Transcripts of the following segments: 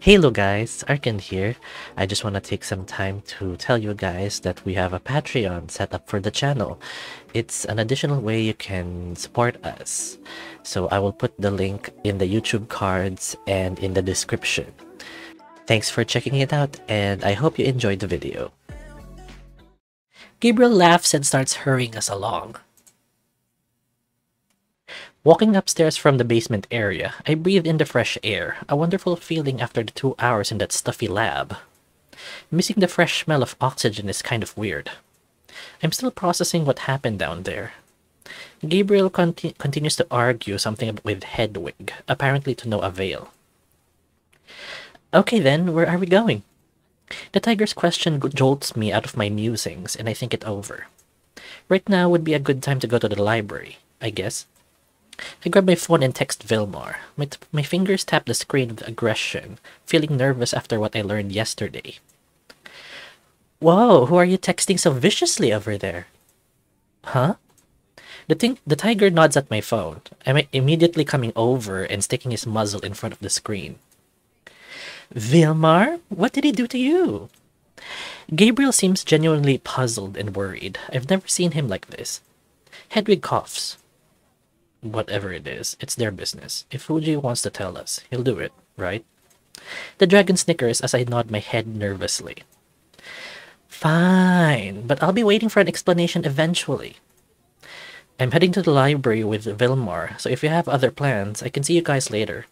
Hello guys, Arkan here. I just want to take some time to tell you guys that we have a Patreon set up for the channel. It's an additional way you can support us. So I will put the link in the YouTube cards and in the description. Thanks for checking it out and I hope you enjoyed the video. Gabriel laughs and starts hurrying us along. Walking upstairs from the basement area, I breathe in the fresh air, a wonderful feeling after the 2 hours in that stuffy lab. Missing the fresh smell of oxygen is kind of weird. I'm still processing what happened down there. Gabriel continues to argue something with Hedwig, apparently to no avail. Okay then, where are we going? The tiger's question jolts me out of my musings, and I think it over. Right now would be a good time to go to the library, I guess. I grab my phone and text Vilmar. My fingers tap the screen with aggression, feeling nervous after what I learned yesterday. Whoa, who are you texting so viciously over there? Huh? The tiger nods at my phone, immediately coming over and sticking his muzzle in front of the screen. Vilmar, what did he do to you? Gabriel seems genuinely puzzled and worried. I've never seen him like this. Hedwig coughs. Whatever it is, it's their business. If Hooji wants to tell us, he'll do it, right? The dragon snickers as I nod my head nervously. Fine, but I'll be waiting for an explanation eventually. I'm heading to the library with Vilmar, so if you have other plans, I can see you guys later.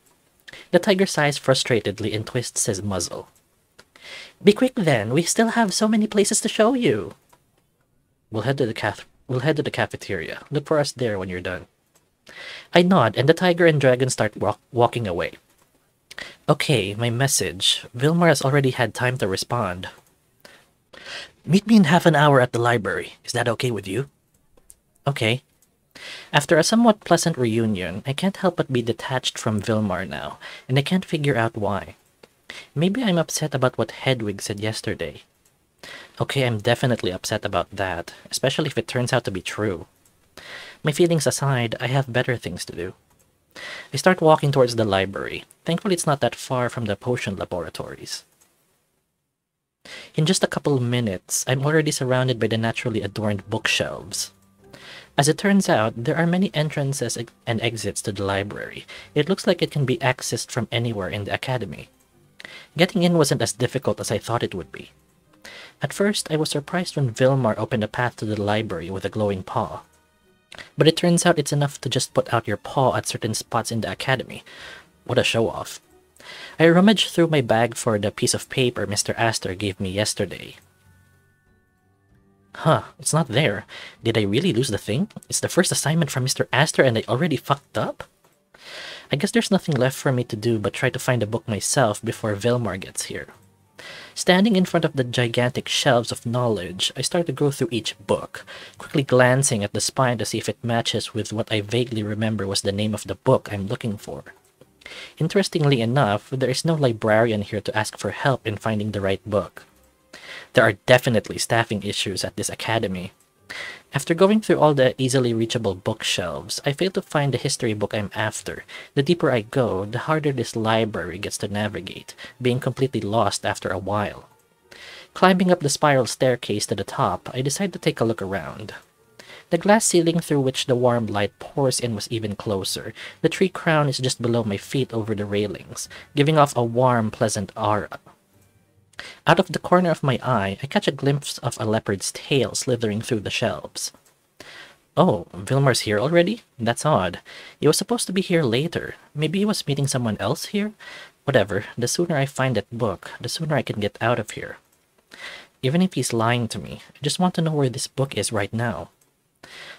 The tiger sighs frustratedly and twists his muzzle. Be quick then, we still have so many places to show you. We'll head to the cafeteria. Look for us there when you're done. I nod, and the tiger and dragon start walking away. Okay, my message. Vilmar has already had time to respond. Meet me in half an hour at the library. Is that okay with you? Okay. After a somewhat pleasant reunion, I can't help but be detached from Vilmar now, and I can't figure out why. Maybe I'm upset about what Hedwig said yesterday. Okay, I'm definitely upset about that, especially if it turns out to be true. My feelings aside, I have better things to do. I start walking towards the library. Thankfully, it's not that far from the potion laboratories. In just a couple of minutes, I'm already surrounded by the naturally adorned bookshelves. As it turns out, there are many entrances and exits to the library. It looks like it can be accessed from anywhere in the academy. Getting in wasn't as difficult as I thought it would be. At first, I was surprised when Vilmar opened a path to the library with a glowing paw. But it turns out it's enough to just put out your paw at certain spots in the academy. What a show-off. I rummaged through my bag for the piece of paper Mr. Aster gave me yesterday. Huh, it's not there. Did I really lose the thing? It's the first assignment from Mr. Aster and I already fucked up? I guess there's nothing left for me to do but try to find the book myself before Vilmar gets here. Standing in front of the gigantic shelves of knowledge, I start to go through each book, quickly glancing at the spine to see if it matches with what I vaguely remember was the name of the book I'm looking for. Interestingly enough, there is no librarian here to ask for help in finding the right book. There are definitely staffing issues at this academy. After going through all the easily reachable bookshelves, I fail to find the history book I'm after. The deeper I go, the harder this library gets to navigate, being completely lost after a while. Climbing up the spiral staircase to the top, I decide to take a look around. The glass ceiling through which the warm light pours in was even closer. The tree crown is just below my feet over the railings, giving off a warm, pleasant aura. Out of the corner of my eye, I catch a glimpse of a leopard's tail slithering through the shelves. Oh, Vilmar's here already? That's odd. He was supposed to be here later. Maybe he was meeting someone else here? Whatever, the sooner I find that book, the sooner I can get out of here. Even if he's lying to me, I just want to know where this book is right now.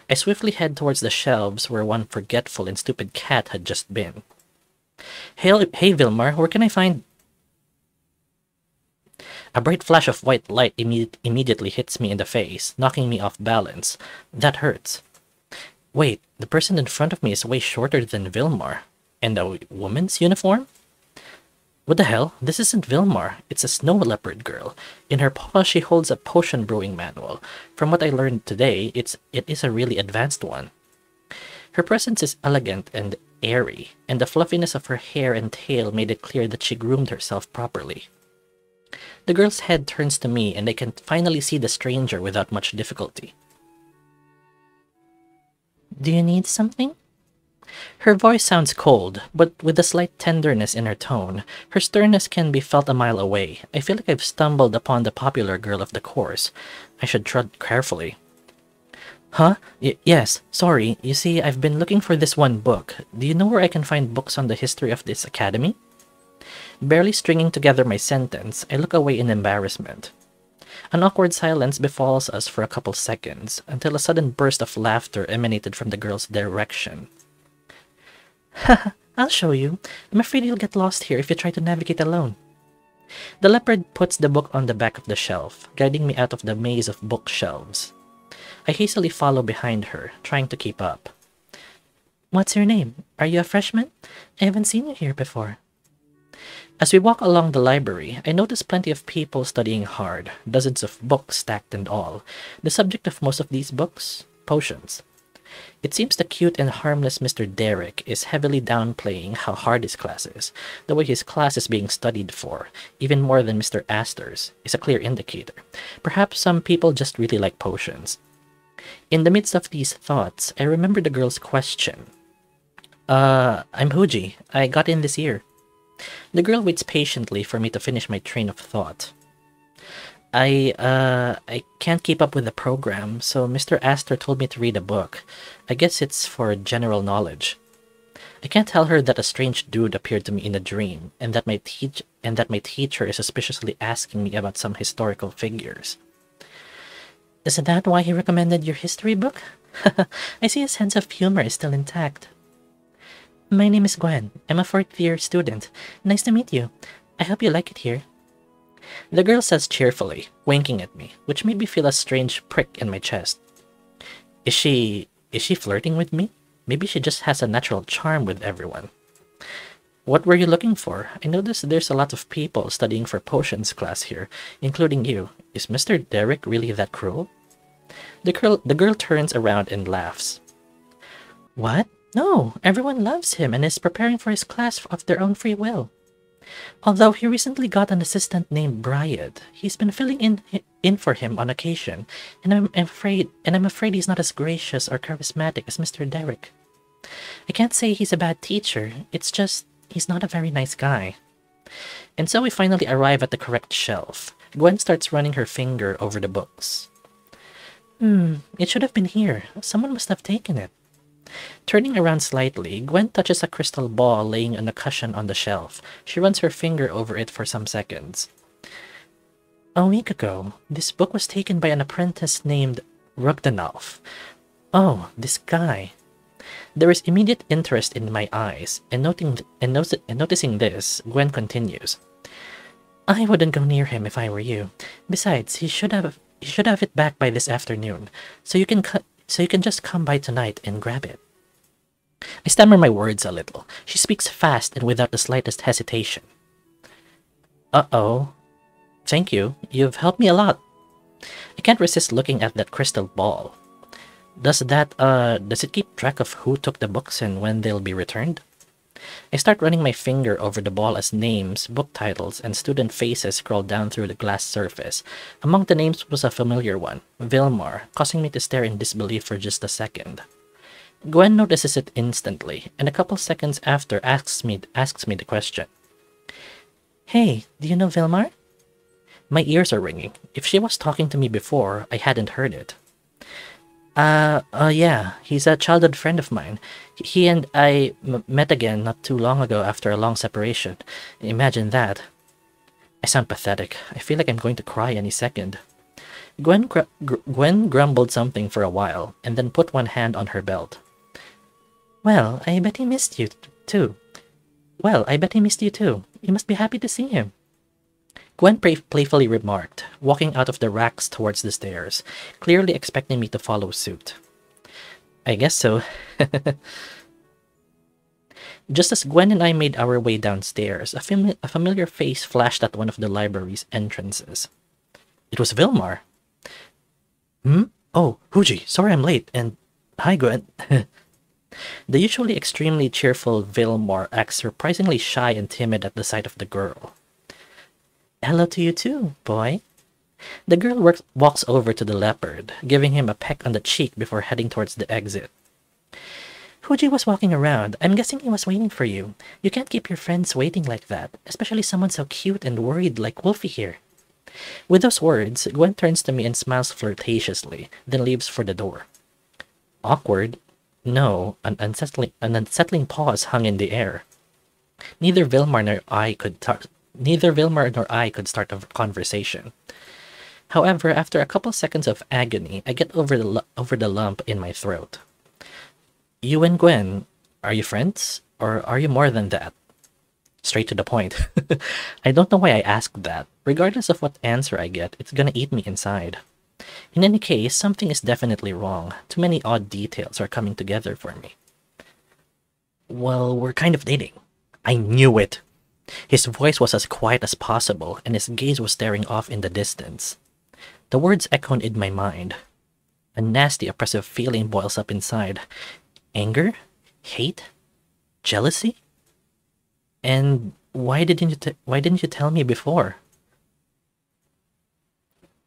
I swiftly head towards the shelves where one forgetful and stupid cat had just been. Hey Vilmar, where can I find... A bright flash of white light immediately hits me in the face, knocking me off balance. That hurts. Wait, the person in front of me is way shorter than Vilmar. And a woman's uniform? What the hell? This isn't Vilmar. It's a snow leopard girl. In her paw, she holds a potion brewing manual. From what I learned today, it is a really advanced one. Her presence is elegant and airy, and the fluffiness of her hair and tail made it clear that she groomed herself properly. The girl's head turns to me, and I can finally see the stranger without much difficulty. "Do you need something?" Her voice sounds cold, but with a slight tenderness in her tone. Her sternness can be felt a mile away. I feel like I've stumbled upon the popular girl of the course. I should tread carefully. "Huh? Yes, sorry. You see, I've been looking for this one book. Do you know where I can find books on the history of this academy?" Barely stringing together my sentence, I look away in embarrassment. An awkward silence befalls us for a couple seconds, until a sudden burst of laughter emanated from the girl's direction. "Haha, I'll show you. I'm afraid you'll get lost here if you try to navigate alone." The leopard puts the book on the back of the shelf, guiding me out of the maze of bookshelves. I hastily follow behind her, trying to keep up. "What's your name? Are you a freshman? I haven't seen you here before." As we walk along the library, I notice plenty of people studying hard, dozens of books stacked and all. The subject of most of these books? Potions. It seems the cute and harmless Mr. Derek is heavily downplaying how hard his class is. The way his class is being studied for, even more than Mr. Aster's, is a clear indicator. Perhaps some people just really like potions. In the midst of these thoughts, I remember the girl's question. I'm Hooji. I got in this year." The girl waits patiently for me to finish my train of thought. I can't keep up with the program, so Mr. Aster told me to read a book. I guess it's for general knowledge." I can't tell her that a strange dude appeared to me in a dream, and that my teacher is suspiciously asking me about some historical figures. "Is that why he recommended your history book?" I see his sense of humor is still intact. "My name is Gwen. I'm a fourth-year student. Nice to meet you. I hope you like it here." The girl says cheerfully, winking at me, which made me feel a strange prick in my chest. Is she flirting with me? Maybe she just has a natural charm with everyone. "What were you looking for? I noticed there's a lot of people studying for potions class here, including you. Is Mr. Derek really that cruel?" The girl turns around and laughs. "What? No, everyone loves him and is preparing for his class of their own free will. Although he recently got an assistant named Bryad, he's been filling in for him on occasion, and I'm afraid he's not as gracious or charismatic as Mr. Derek. I can't say he's a bad teacher, it's just he's not a very nice guy." And so we finally arrive at the correct shelf. Gwen starts running her finger over the books. It should have been here. Someone must have taken it." Turning around slightly, Gwen touches a crystal ball laying on a cushion on the shelf. She runs her finger over it for some seconds. "A week ago, this book was taken by an apprentice named Rugdanalf. Oh, this guy." There is immediate interest in my eyes, and noticing this, Gwen continues. "I wouldn't go near him if I were you. Besides, he should have it back by this afternoon, so you can just come by tonight and grab it." I stammer my words a little. She speaks fast and without the slightest hesitation. "Uh-oh. Thank you. You've helped me a lot." I can't resist looking at that crystal ball. Does it keep track of who took the books and when they'll be returned? I start running my finger over the ball as names, book titles, and student faces scroll down through the glass surface. Among the names was a familiar one, Vilmar, causing me to stare in disbelief for just a second. Gwen notices it instantly, and a couple seconds after asks me the question. "Hey, do you know Vilmar?" My ears are ringing. If she was talking to me before, I hadn't heard it. Yeah, he's a childhood friend of mine. He and I met again not too long ago after a long separation. Imagine that." I sound pathetic. I feel like I'm going to cry any second. Gwen grumbled something for a while, and then put one hand on her belt. Well, I bet he missed you too. You must be happy to see him." Gwen playfully remarked, walking out of the racks towards the stairs, clearly expecting me to follow suit. I guess so. Just as Gwen and I made our way downstairs, a familiar face flashed at one of the library's entrances. It was Vilmar. "Oh, Hooji, sorry I'm late, and hi, Gwen." The usually extremely cheerful Vilmar acts surprisingly shy and timid at the sight of the girl. Hello to you too, boy. The girl walks over to the leopard, giving him a peck on the cheek before heading towards the exit. Hooji was walking around. I'm guessing he was waiting for you. You can't keep your friends waiting like that, especially someone so cute and worried like Wolfie here. With those words, Gwen turns to me and smiles flirtatiously, then leaves for the door. Awkward? No, an unsettling pause hung in the air. Neither Vilmar nor I could start a conversation. However, after a couple seconds of agony, I get over the lump in my throat. You and Gwen, are you friends? Or are you more than that? Straight to the point. I don't know why I asked that. Regardless of what answer I get, it's gonna eat me inside. In any case, something is definitely wrong. Too many odd details are coming together for me. Well, we're kind of dating. I knew it. His voice was as quiet as possible, and his gaze was staring off in the distance. The words echoed in my mind. A nasty, oppressive feeling boils up inside. Anger? Hate? Jealousy? And why didn't you tell me before?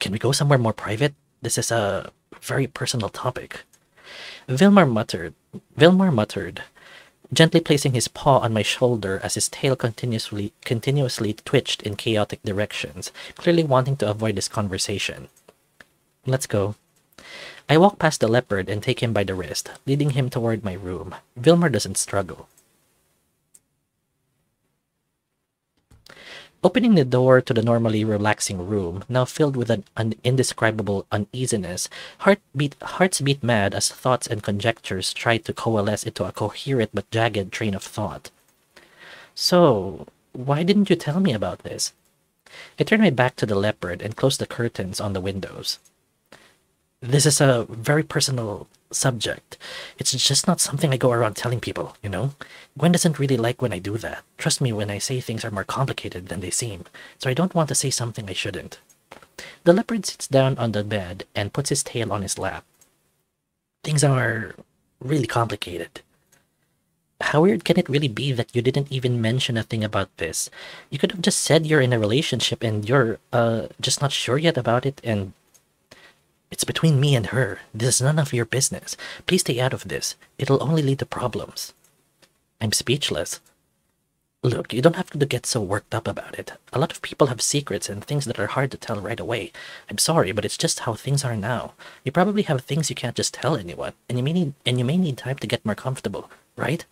Can we go somewhere more private? This is a very personal topic. Vilmar muttered, gently placing his paw on my shoulder as his tail continuously twitched in chaotic directions, clearly wanting to avoid this conversation. Let's go. I walk past the leopard and take him by the wrist, leading him toward my room. Vilmar doesn't struggle. Opening the door to the normally relaxing room, now filled with an indescribable uneasiness, hearts beat mad as thoughts and conjectures try to coalesce into a coherent but jagged train of thought. So, why didn't you tell me about this? I turn my back to the leopard and close the curtains on the windows. This is a very personal subject. It's just not something I go around telling people, you know? Gwen doesn't really like when I do that. Trust me when I say things are more complicated than they seem, so I don't want to say something I shouldn't. The leopard sits down on the bed and puts his tail on his lap. Things are really complicated. How weird can it really be that you didn't even mention a thing about this? You could have just said you're in a relationship and you're, just not sure yet about it, and it's between me and her. This is none of your business. Please stay out of this. It'll only lead to problems. I'm speechless. Look, you don't have to get so worked up about it. A lot of people have secrets and things that are hard to tell right away. I'm sorry, but it's just how things are now. You probably have things you can't just tell anyone, and you may need time to get more comfortable, right?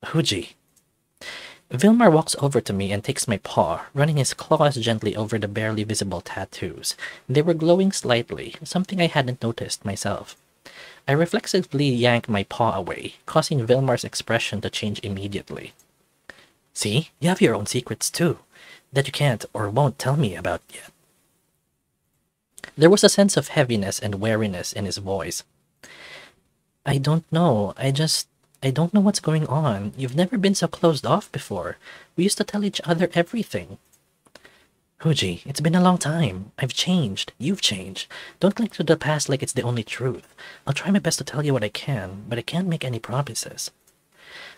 Hooji. Vilmar walks over to me and takes my paw, running his claws gently over the barely visible tattoos. They were glowing slightly, something I hadn't noticed myself. I reflexively yank my paw away, causing Vilmar's expression to change immediately. See, you have your own secrets too, that you can't or won't tell me about yet. There was a sense of heaviness and wariness in his voice. I don't know, I don't know what's going on. You've never been so closed off before. We used to tell each other everything. Hooji, it's been a long time. I've changed. You've changed. Don't cling to the past like it's the only truth. I'll try my best to tell you what I can, but I can't make any promises.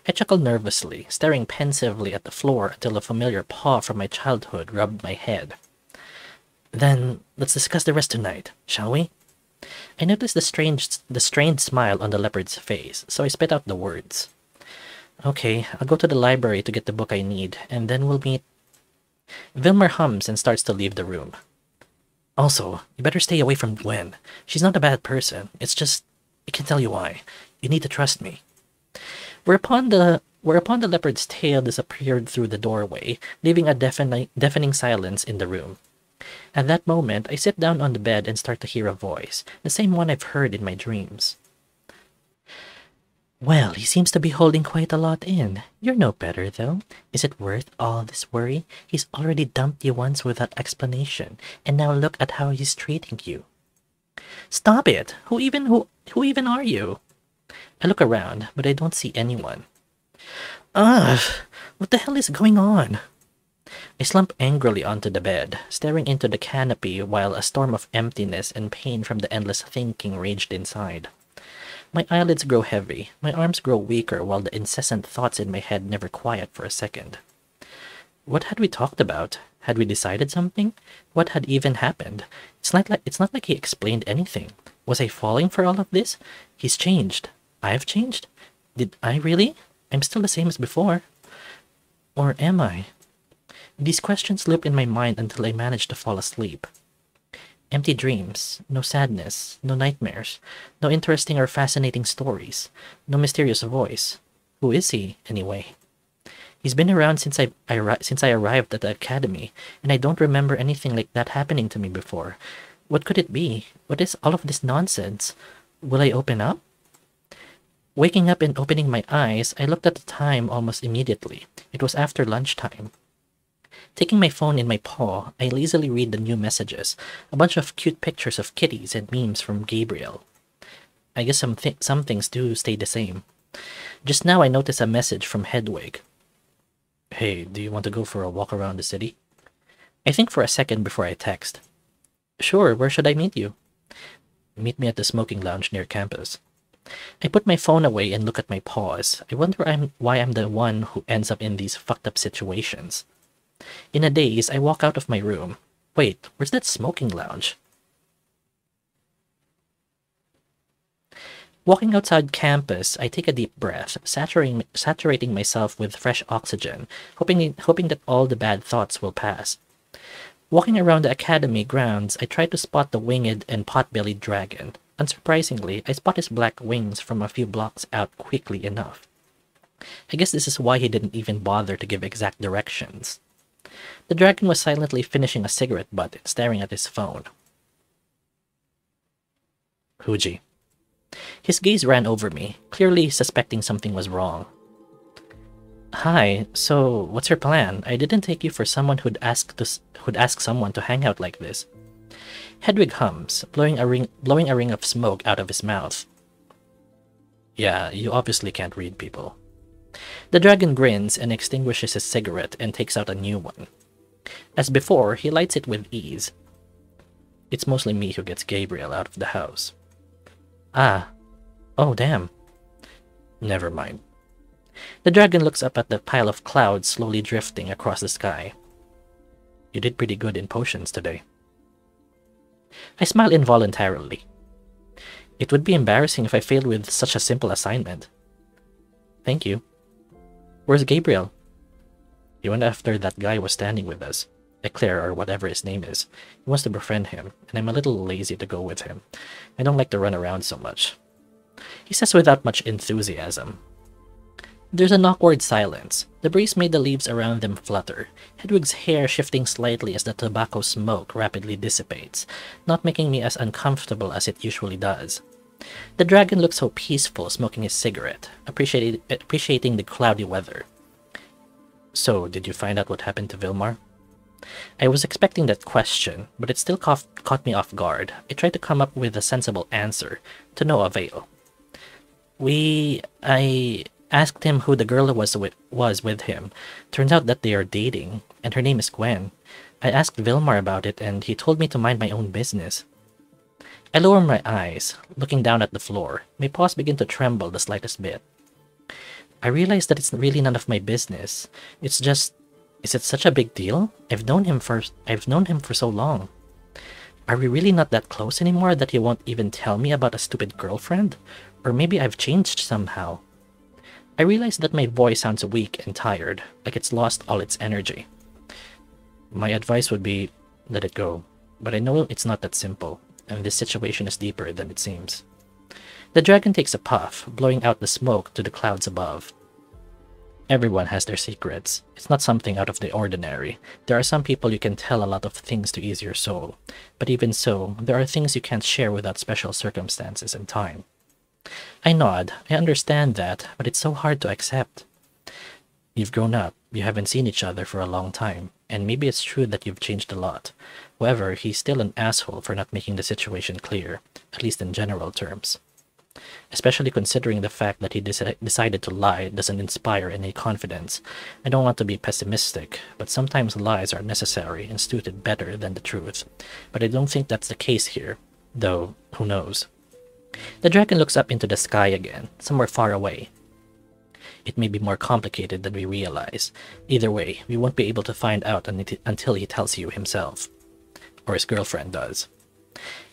I chuckled nervously, staring pensively at the floor until a familiar paw from my childhood rubbed my head. Then, let's discuss the rest tonight, shall we? I noticed the strained smile on the leopard's face, so I spit out the words. Okay, I'll go to the library to get the book I need, and then we'll meet. Vilmar hums and starts to leave the room. Also, you better stay away from Gwen. She's not a bad person. It's just, I can tell you why. You need to trust me. Whereupon the leopard's tail disappeared through the doorway, leaving a deafening silence in the room. At that moment, I sit down on the bed and start to hear a voice, the same one I've heard in my dreams. Well, he seems to be holding quite a lot in. You're no better, though. Is it worth all this worry? He's already dumped you once without explanation, and now look at how he's treating you. Stop it! Who even are you? I look around, but I don't see anyone. Ugh! What the hell is going on? I slump angrily onto the bed, staring into the canopy while a storm of emptiness and pain from the endless thinking raged inside. My eyelids grow heavy, my arms grow weaker while the incessant thoughts in my head never quiet for a second. What had we talked about? Had we decided something? What had even happened? It's not like he explained anything. Was I falling for all of this? He's changed. I've changed? Did I really? I'm still the same as before. Or am I? These questions loop in my mind until I manage to fall asleep. Empty dreams, no sadness, no nightmares, no interesting or fascinating stories, no mysterious voice. Who is he, anyway? He's been around since I arrived at the academy, and I don't remember anything like that happening to me before. What could it be? What is all of this nonsense? Will I open up? Waking up and opening my eyes, I looked at the time almost immediately. It was after lunchtime. Taking my phone in my paw, I lazily read the new messages, a bunch of cute pictures of kitties and memes from Gabriel. I guess some things do stay the same. Just now I noticed a message from Hedwig. Hey, do you want to go for a walk around the city? I think for a second before I text. Sure, where should I meet you? Meet me at the smoking lounge near campus. I put my phone away and look at my paws. I wonder why I'm the one who ends up in these fucked up situations. In a daze, I walk out of my room. Wait, where's that smoking lounge? Walking outside campus, I take a deep breath, saturating myself with fresh oxygen, hoping that all the bad thoughts will pass. Walking around the academy grounds, I try to spot the winged and pot-bellied dragon. Unsurprisingly, I spot his black wings from a few blocks out quickly enough. I guess this is why he didn't even bother to give exact directions. The dragon was silently finishing a cigarette butt and staring at his phone. Hooji. His gaze ran over me, clearly suspecting something was wrong. Hi, so what's your plan? I didn't take you for someone who'd ask someone to hang out like this. Hedwig hums, blowing a ring of smoke out of his mouth. Yeah, you obviously can't read people. The dragon grins and extinguishes his cigarette and takes out a new one. As before, he lights it with ease. It's mostly me who gets Gabriel out of the house. Ah. Oh, damn. Never mind. The dragon looks up at the pile of clouds slowly drifting across the sky. You did pretty good in potions today. I smile involuntarily. It would be embarrassing if I failed with such a simple assignment. Thank you. Where's Gabriel? He went after that guy who was standing with us. Eclair, or whatever his name is. He wants to befriend him, and I'm a little lazy to go with him. I don't like to run around so much. He says without much enthusiasm. There's an awkward silence. The breeze made the leaves around them flutter, Hedwig's hair shifting slightly as the tobacco smoke rapidly dissipates, not making me as uncomfortable as it usually does. The dragon looks so peaceful smoking his cigarette, appreciating the cloudy weather. So, did you find out what happened to Vilmar? I was expecting that question, but it still caught me off guard. I tried to come up with a sensible answer, to no avail. I asked him who the girl was with him. Turns out that they are dating, and her name is Gwen. I asked Vilmar about it, and he told me to mind my own business. I lower my eyes, looking down at the floor. My paws begin to tremble the slightest bit. I realize that it's really none of my business. It's just, is it such a big deal? I've known him for so long. Are we really not that close anymore that he won't even tell me about a stupid girlfriend? Or maybe I've changed somehow. I realize that my voice sounds weak and tired, like it's lost all its energy. My advice would be, let it go. But I know it's not that simple, and this situation is deeper than it seems. The dragon takes a puff, blowing out the smoke to the clouds above. Everyone has their secrets. It's not something out of the ordinary. There are some people you can tell a lot of things to ease your soul. But even so, there are things you can't share without special circumstances and time. I nod. I understand that, but it's so hard to accept. You've grown up. You haven't seen each other for a long time, and maybe it's true that you've changed a lot. However, he's still an asshole for not making the situation clear, at least in general terms. Especially considering the fact that he decided to lie doesn't inspire any confidence. I don't want to be pessimistic, but sometimes lies are necessary and suited better than the truth. But I don't think that's the case here, though who knows. The dragon looks up into the sky again, somewhere far away. It may be more complicated than we realize. Either way, we won't be able to find out until he tells you himself. Or his girlfriend does.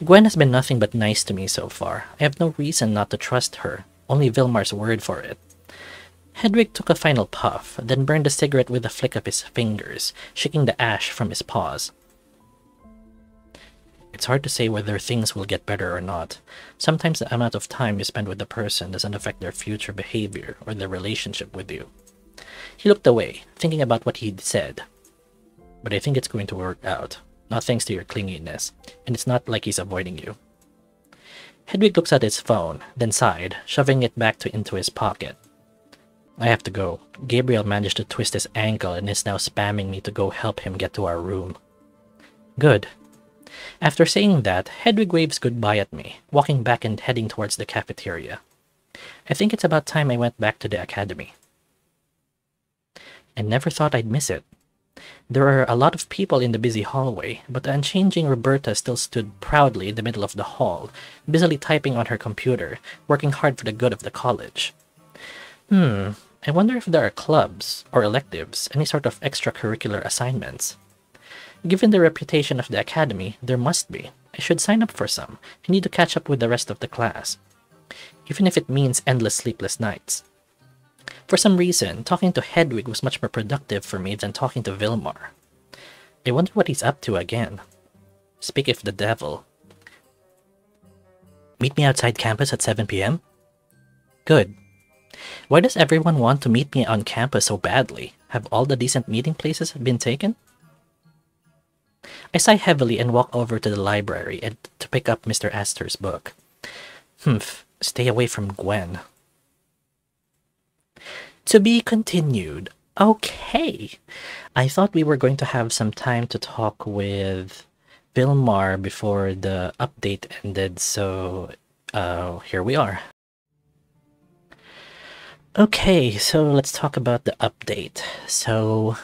Gwen has been nothing but nice to me so far. I have no reason not to trust her, only Vilmar's word for it. Hedwig took a final puff, then burned the cigarette with a flick of his fingers, shaking the ash from his paws. It's hard to say whether things will get better or not. Sometimes the amount of time you spend with the person doesn't affect their future behavior or their relationship with you. He looked away, thinking about what he'd said. But I think it's going to work out, not thanks to your clinginess, and it's not like he's avoiding you. Hedwig looks at his phone, then sighed, shoving it back into his pocket. I have to go. Gabriel managed to twist his ankle and is now spamming me to go help him get to our room. Good. After saying that, Hedwig waves goodbye at me, walking back and heading towards the cafeteria. I think it's about time I went back to the academy. I never thought I'd miss it. There are a lot of people in the busy hallway, but the unchanging Roberta still stood proudly in the middle of the hall, busily typing on her computer, working hard for the good of the college. I wonder if there are clubs, or electives, any sort of extracurricular assignments. Given the reputation of the academy, there must be. I should sign up for some. I need to catch up with the rest of the class. Even if it means endless sleepless nights. For some reason, talking to Hedwig was much more productive for me than talking to Vilmar. I wonder what he's up to again. Speak of the devil. Meet me outside campus at 7 p.m.? Good. Why does everyone want to meet me on campus so badly? Have all the decent meeting places been taken? I sigh heavily and walk over to the library to pick up Mr. Aster's book. Stay away from Gwen. To be continued. Okay. I thought we were going to have some time to talk with Vilmar before the update ended, so here we are. Okay, so let's talk about the update. So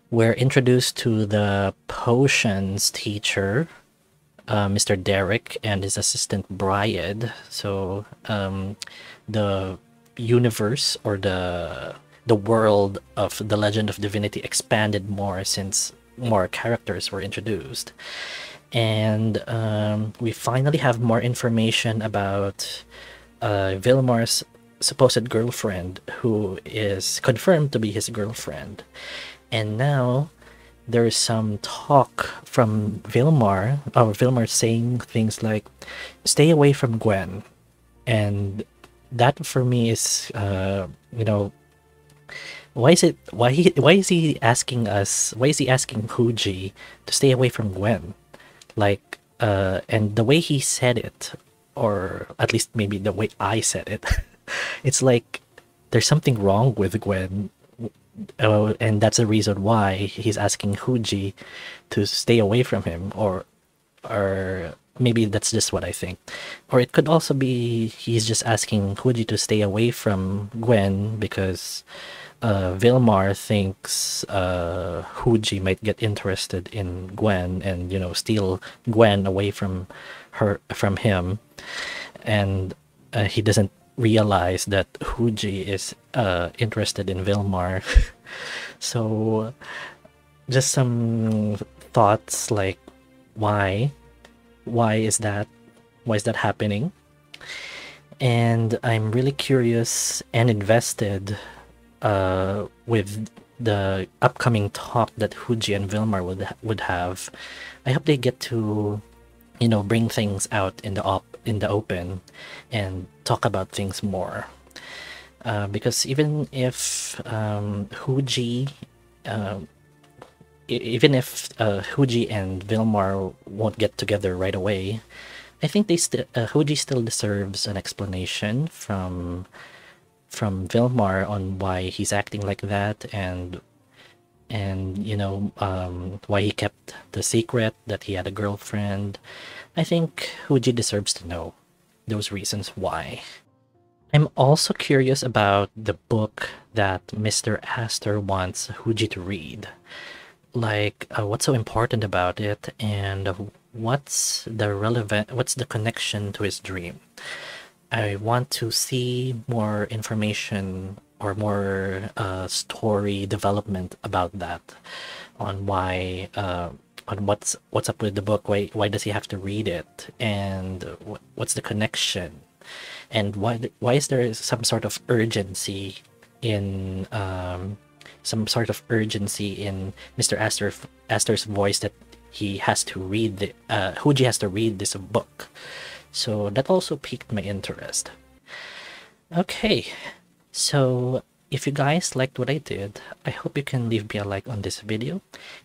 we're introduced to the potions teacher, Mr. Derek, and his assistant Bryad. So the universe or the world of the Legend of Divinity expanded more since more characters were introduced. And we finally have more information about Vilmar's supposed girlfriend, who is confirmed to be his girlfriend. And now there's some talk from Vilmar, or Vilmar saying things like, stay away from Gwen. And that for me is, why is he asking Hooji to stay away from Gwen? Like, and the way he said it, or at least maybe the way I said it, it's like there's something wrong with Gwen, and that's the reason why he's asking Hooji to stay away from him, or maybe that's just what I think. Or it could also be he's just asking Hooji to stay away from Gwen because Vilmar thinks Hooji might get interested in Gwen and, steal Gwen away from him, and he doesn't realize that Hooji is interested in Vilmar. So just some thoughts like why is that happening? And I'm really curious and invested with the upcoming talk that Hooji and Vilmar would have. I hope they get to bring things out in the open and talk about things more, because even if Hooji and Vilmar won't get together right away, I think Hooji still deserves an explanation from Vilmar on why he's acting like that, and why he kept the secret that he had a girlfriend. I think Hooji deserves to know those reasons why. I'm also curious about the book that Mr. Aster wants Hooji to read. Like, what's so important about it, and what's the connection to his dream. I want to see more information or more story development about that, on why on what's up with the book. Why does he have to read it, and what's the connection, and why is there some sort of urgency in Mr. Aster's voice, that he has to read Hooji has to read this book. So that also piqued my interest. Okay, so if you guys liked what I did, I hope you can leave me a like on this video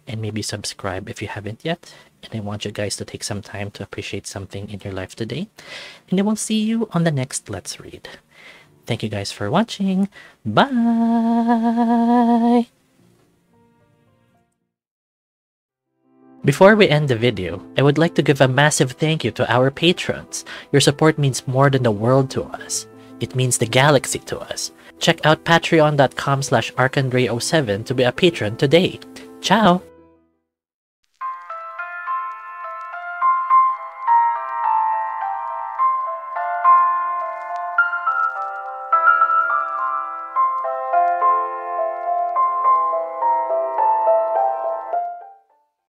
and maybe subscribe if you haven't yet. And I want you guys to take some time to appreciate something in your life today. And I will see you on the next Let's Read. Thank you guys for watching. Bye! Before we end the video, I would like to give a massive thank you to our patrons. Your support means more than the world to us. It means the galaxy to us. Check out patreon.com/arkandre07 to be a patron today. Ciao!